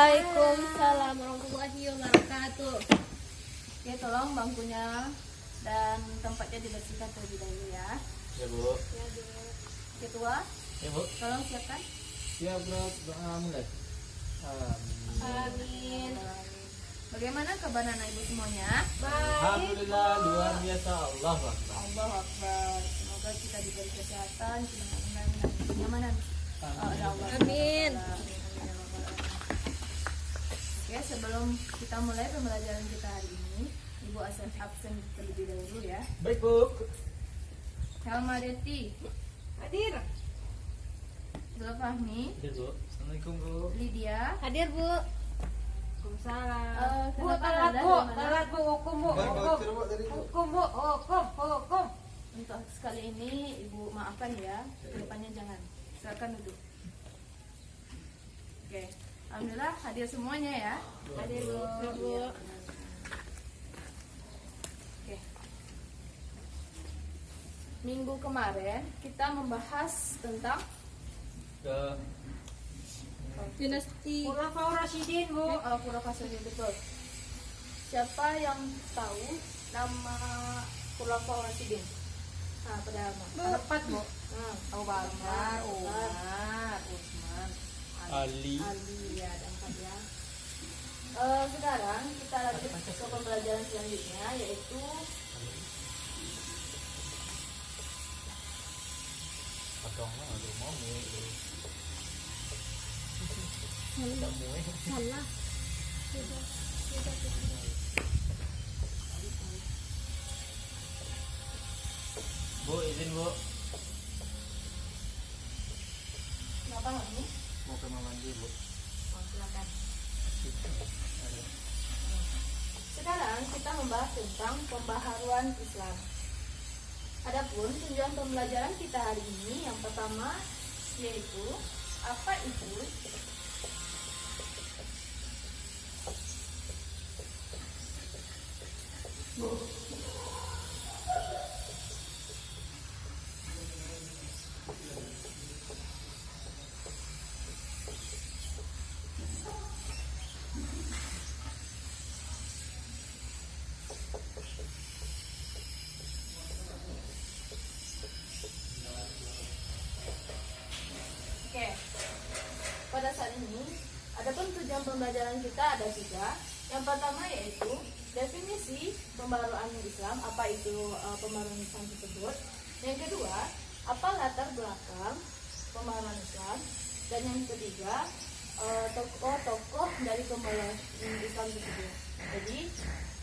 Waalaikumsalam warahmatullahi wabarakatuh. Oke, tolong bangkunya dan tempatnya dibersihkan terlebih dahulu ya. Ya Bu. Ya Bu. Ketua, Ya Bu. tolong siapkan. Siap bro, doa mulai. Amin. Bagaimana kabar anak ibu semuanya? Alhamdulillah luar biasa. Allah Akbar. Allah Akbar. Semoga kita diberi kesehatan, kenyamanan, dan kenyamanan. Ya Allah. Amin. Oke, sebelum kita mulai pembelajaran kita hari ini, Ibu absen terlebih dahulu ya. Baik Bu. Helma Deti, Hadir. Zulfahmi, Ya Bu. Assalamualaikum Bu. Lydia. Hadir, Bu. Waalaikumsalam. Bu, telat, Bu. Telat, Bu. Hukum, Bu. Hukum, Bu. Hukum. Untuk sekali ini Ibu maafkan ya, kedepannya jangan. Silakan duduk. Oke, alhamdulillah hadir semuanya ya. Hadir Bu. Bu. Oke. Minggu kemarin kita membahas tentang Ke Dinasti Khulafaur Rasyidin, Bu. Khulafaur Rasyidin, betul. Siapa yang tahu nama Khulafaur Rasyidin? Nah, pada empat, Bu. Abu Bakar, Umar, Utsman, Ali. Ya, ada empat ya. Sekarang kita lanjut ke pembelajaran selanjutnya, yaitu Padang lah, ada mau Salah. Bu, izin Bu. kenapa ini? Mau ke mandi Bu. Silakan. Sekarang kita membahas tentang pembaharuan Islam. Adapun tujuan pembelajaran kita hari ini yang pertama yaitu apa itu Oke, pada saat ini, adapun tujuan pembelajaran kita ada tiga. Yang pertama yaitu definisi pembaharuan Islam, apa itu pembaharuan Islam tersebut. Yang kedua, apa latar belakang pembaharuan Islam. Dan yang ketiga, tokoh-tokoh dari pembaharuan Islam tersebut. Jadi,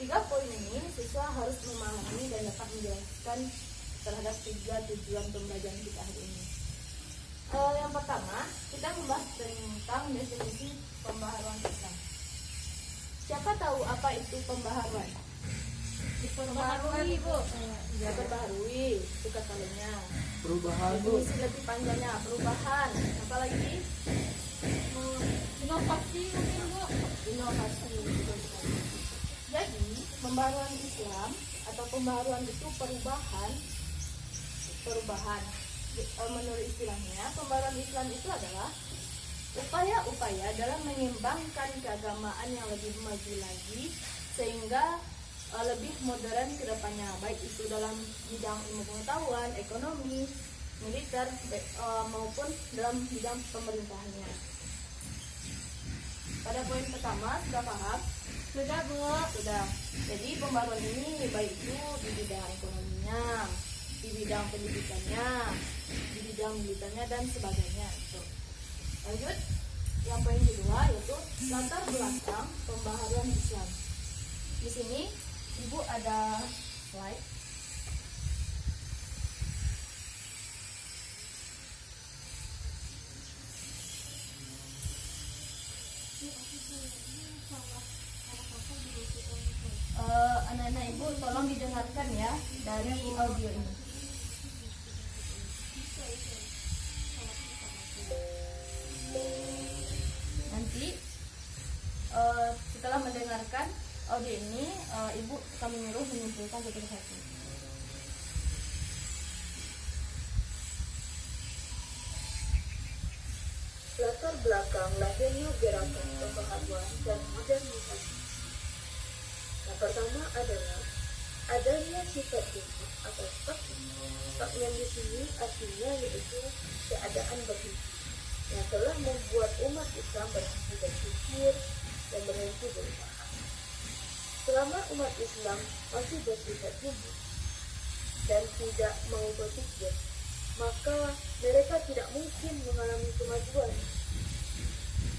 tiga poin ini siswa harus memahami dan dapat menjelaskan terhadap tiga tujuan pembelajaran kita hari ini. Yang pertama, kita membahas tentang definisi pembaharuan Islam. Siapa tahu apa itu pembaharuan? Diperbaharui, Bu. Ya, perbaharui, itu katanya. Perubahan Bu. Definisi lebih panjangnya, perubahan. Apalagi? Inovasi mungkin, Bu. Inovasi. Jadi, pembaharuan Islam atau pembaharuan itu perubahan. Menurut istilahnya, pembaharuan Islam itu adalah upaya-upaya dalam mengembangkan keagamaan yang lebih maju lagi sehingga lebih modern ke depannya, baik itu dalam bidang ilmu pengetahuan, ekonomi, militer maupun dalam bidang pemerintahannya. Pada poin pertama sudah paham? Sudah, Bu. Sudah. Jadi pembaruan ini baik itu di bidang ekonominya, di bidang pendidikannya, di bidang militernya dan sebagainya. Itu. Lanjut, yang poin kedua yaitu latar belakang pembaharuan Islam. Di sini Ibu ada slide. Anak-anak Ibu tolong didengarkan ya dari audio ini. Nanti setelah mendengarkan audio ini, Ibu kami menyuruh menyimpulkan satu persatu. Latar belakang lahirnya gerakan pembaharuan dan modernisasi. Yang pertama adalah adanya sifat hidup atau stok. Stok yang di sini artinya yaitu keadaan begitu yang telah membuat umat Islam berhenti berpikir dan berhenti berusaha. Selama umat Islam masih bersifat hidup dan tidak mau berpikir, maka mereka tidak mungkin mengalami kemajuan.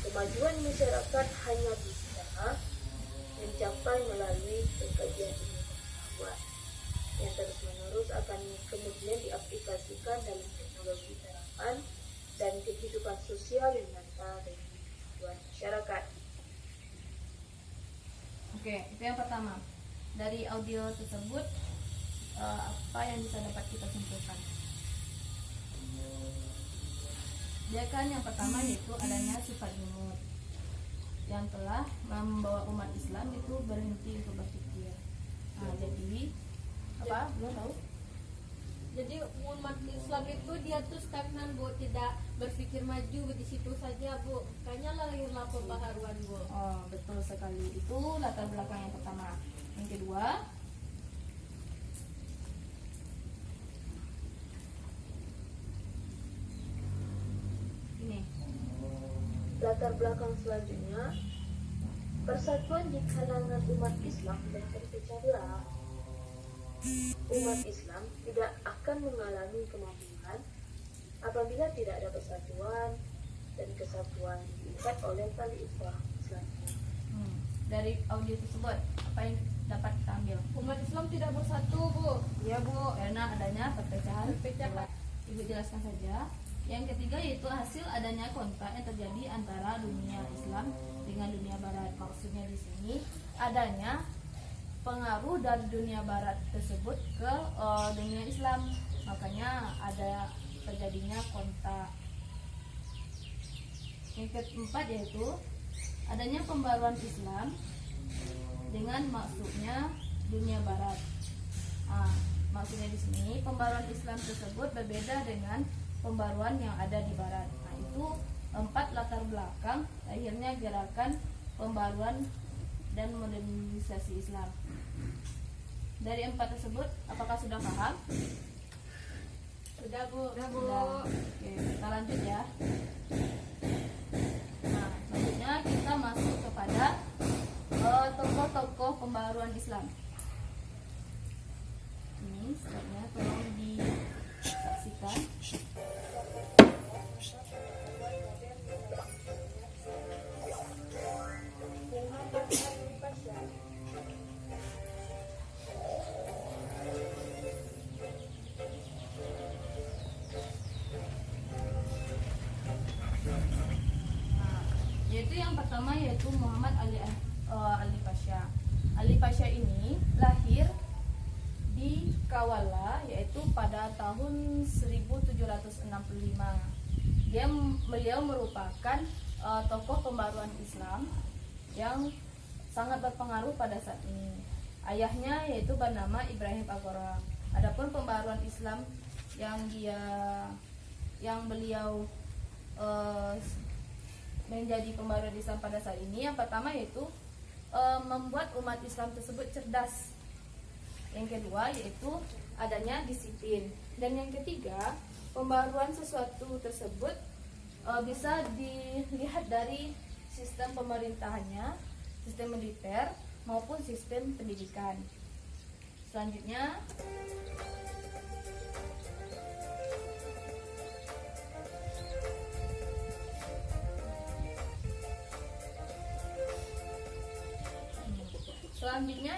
Kemajuan masyarakat hanya bisa mencapai melalui pengkajian ilmu pengetahuan yang terus-menerus akan kemudian diaplikasikan dalam teknologi terapan dan kehidupan sosial yang nyata dan kehidupan masyarakat. Oke, itu yang pertama. Dari audio tersebut apa yang bisa dapat kita simpulkan? Dia kan yang pertama yaitu adanya sifat jumud yang telah membawa umat Islam itu berhenti untuk berpikir. Nah, jadi apa? Belum tahu? Jadi umat Islam itu dia tuh stagnan Bu, tidak berpikir maju di situ saja Bu. Kayaknya lahirlah pembaharuan Bu. Oh, betul sekali. Itu latar belakang yang pertama. Yang kedua, ini. Latar belakang selanjutnya, persatuan di kalangan umat Islam dan terpecah belah. Umat Islam tidak akan mengalami kemajuan apabila tidak ada persatuan dan kesatuan diikat oleh tali ukhuwah Islam. Dari audio tersebut apa yang dapat kita ambil? Umat Islam tidak bersatu Bu. Ya Bu, karena adanya perpecahan. Perpecahan. Ibu jelaskan saja. Yang ketiga yaitu hasil adanya kontak yang terjadi antara dunia Islam dengan dunia Barat. Maksudnya di sini adanya pengaruh dari dunia Barat tersebut ke dunia Islam, makanya ada terjadinya kontak. Yang keempat yaitu adanya pembaruan Islam dengan maksudnya dunia Barat. Maksudnya di sini pembaruan Islam tersebut berbeda dengan pembaruan yang ada di Barat. Nah, itu 4 latar belakang akhirnya gerakan pembaruan dan modernisasi Islam. Dari 4 tersebut, apakah sudah paham? Sudah Bu. Sudah. Oke, kita lanjut ya. Nah, selanjutnya kita masuk kepada tokoh-tokoh pembaruan Islam. Ini slide-nya tolong disaksikan. Yaitu yang pertama yaitu Muhammad Ali Pasha. Ali Pasha ini lahir di Kawala yaitu pada tahun 1765. Beliau merupakan tokoh pembaruan Islam yang sangat berpengaruh pada saat ini. Ayahnya yaitu bernama Ibrahim Agora. Adapun pembaruan Islam yang beliau menjadi pembaruan Islam pada saat ini, yang pertama yaitu membuat umat Islam tersebut cerdas. Yang kedua yaitu adanya disiplin. Dan yang ketiga, pembaruan sesuatu tersebut bisa dilihat dari sistem pemerintahannya, sistem militer maupun sistem pendidikan. Selanjutnya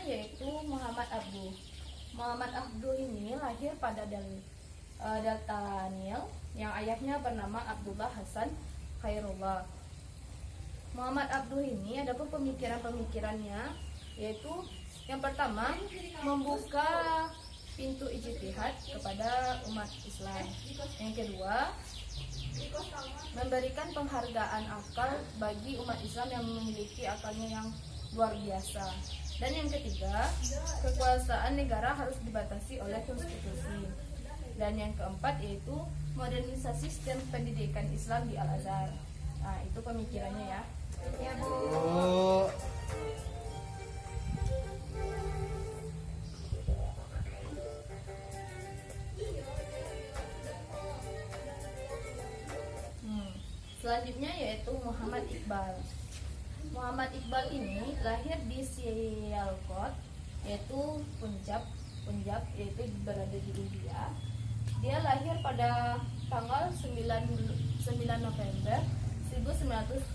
yaitu Muhammad Abduh. Muhammad Abduh ini lahir pada Delta Nil yang ayahnya bernama Abdullah Hasan Khairullah. Muhammad Abduh ini adapun pemikiran-pemikirannya yaitu yang pertama membuka pintu ijtihad kepada umat Islam. Yang kedua, memberikan penghargaan akal bagi umat Islam yang memiliki akalnya yang luar biasa. Dan yang ketiga, kekuasaan negara harus dibatasi oleh konstitusi. Dan yang keempat yaitu modernisasi sistem pendidikan Islam di Al-Azhar. Nah, itu pemikirannya ya. Ya Bu. Bu. Selanjutnya yaitu Muhammad Iqbal. Muhammad Iqbal ini lahir di Sialkot, yaitu Punjab, yaitu berada di India. Dia lahir pada tanggal 9 November 1877.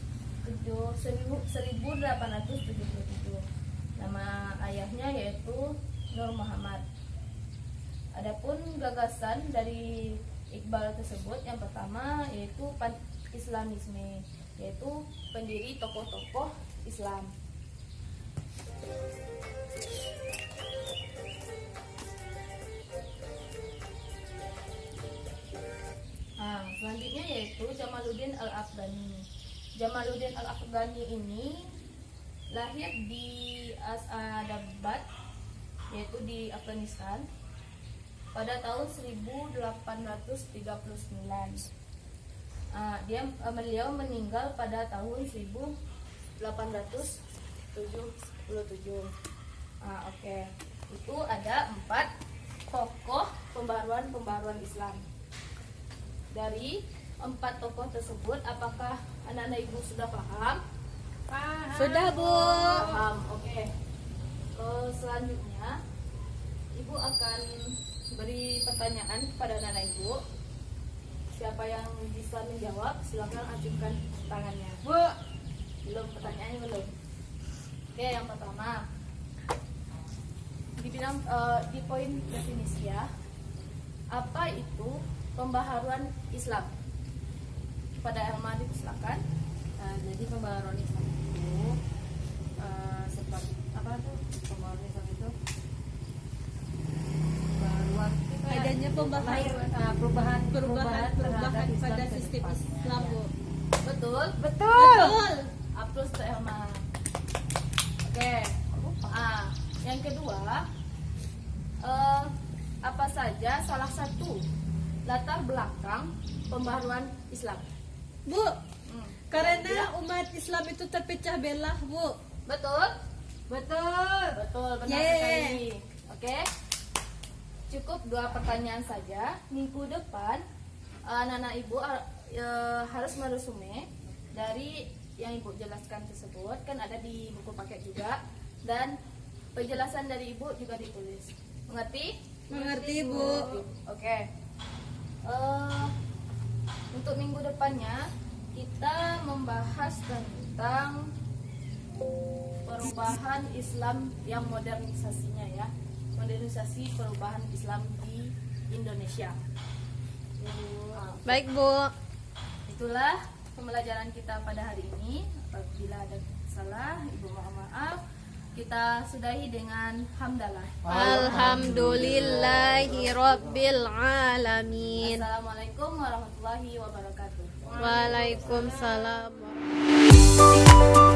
Nama ayahnya yaitu Nur Muhammad. Adapun gagasan dari Iqbal tersebut yang pertama yaitu Islamisme, yaitu pendiri tokoh-tokoh Islam. Nah, selanjutnya yaitu Jamaluddin Al-Afghani. Jamaluddin Al-Afghani ini lahir di Asadabad, yaitu di Afghanistan, pada tahun 1839. Beliau meninggal pada tahun 1877. Oke. Itu ada 4 tokoh pembaruan Islam. Dari 4 tokoh tersebut, apakah anak-anak ibu sudah paham? Paham. Sudah Bu. Paham. Oke. Selanjutnya ibu akan beri pertanyaan kepada anak-anak ibu. Siapa yang bisa menjawab, silakan ajukan tangannya. Bu. Belum, pertanyaannya belum. Oke, yang pertama di poin definisi ya. Apa itu pembaharuan Islam? Pada Elma silakan. Jadi pembaharuan Islam itu seperti apa tuh? Pembaharuan Islam itu pembaharuan adanya perubahan perubahan terhadap pada Islam sistem ke Islam, Bu. Betul? Betul. Aplus untuk Elma. Oke. Yang kedua, apa saja salah satu latar belakang pembaharuan Islam? Bu, karena Ya. umat Islam itu terpecah belah, Bu. Betul? Betul. Betul, benar Yeay. sekali. Oke. Cukup 2 pertanyaan saja. Minggu depan anak-anak ibu harus meresume dari yang ibu jelaskan tersebut, kan ada di buku paket juga, dan penjelasan dari ibu juga ditulis. Mengerti? Mengerti, Bu. Oke. Untuk minggu depannya kita membahas tentang perubahan Islam yang modernisasinya ya. Modernisasi perubahan Islam di Indonesia. Baik, Bu. Itulah pembelajaran kita pada hari ini. Apabila ada salah, ibu mohon maaf. Kita sudahi dengan hamdalah. Alhamdulillahirabbil alamin. Assalamualaikum warahmatullahi wabarakatuh. Waalaikumsalam warahmatullahi wabarakatuh.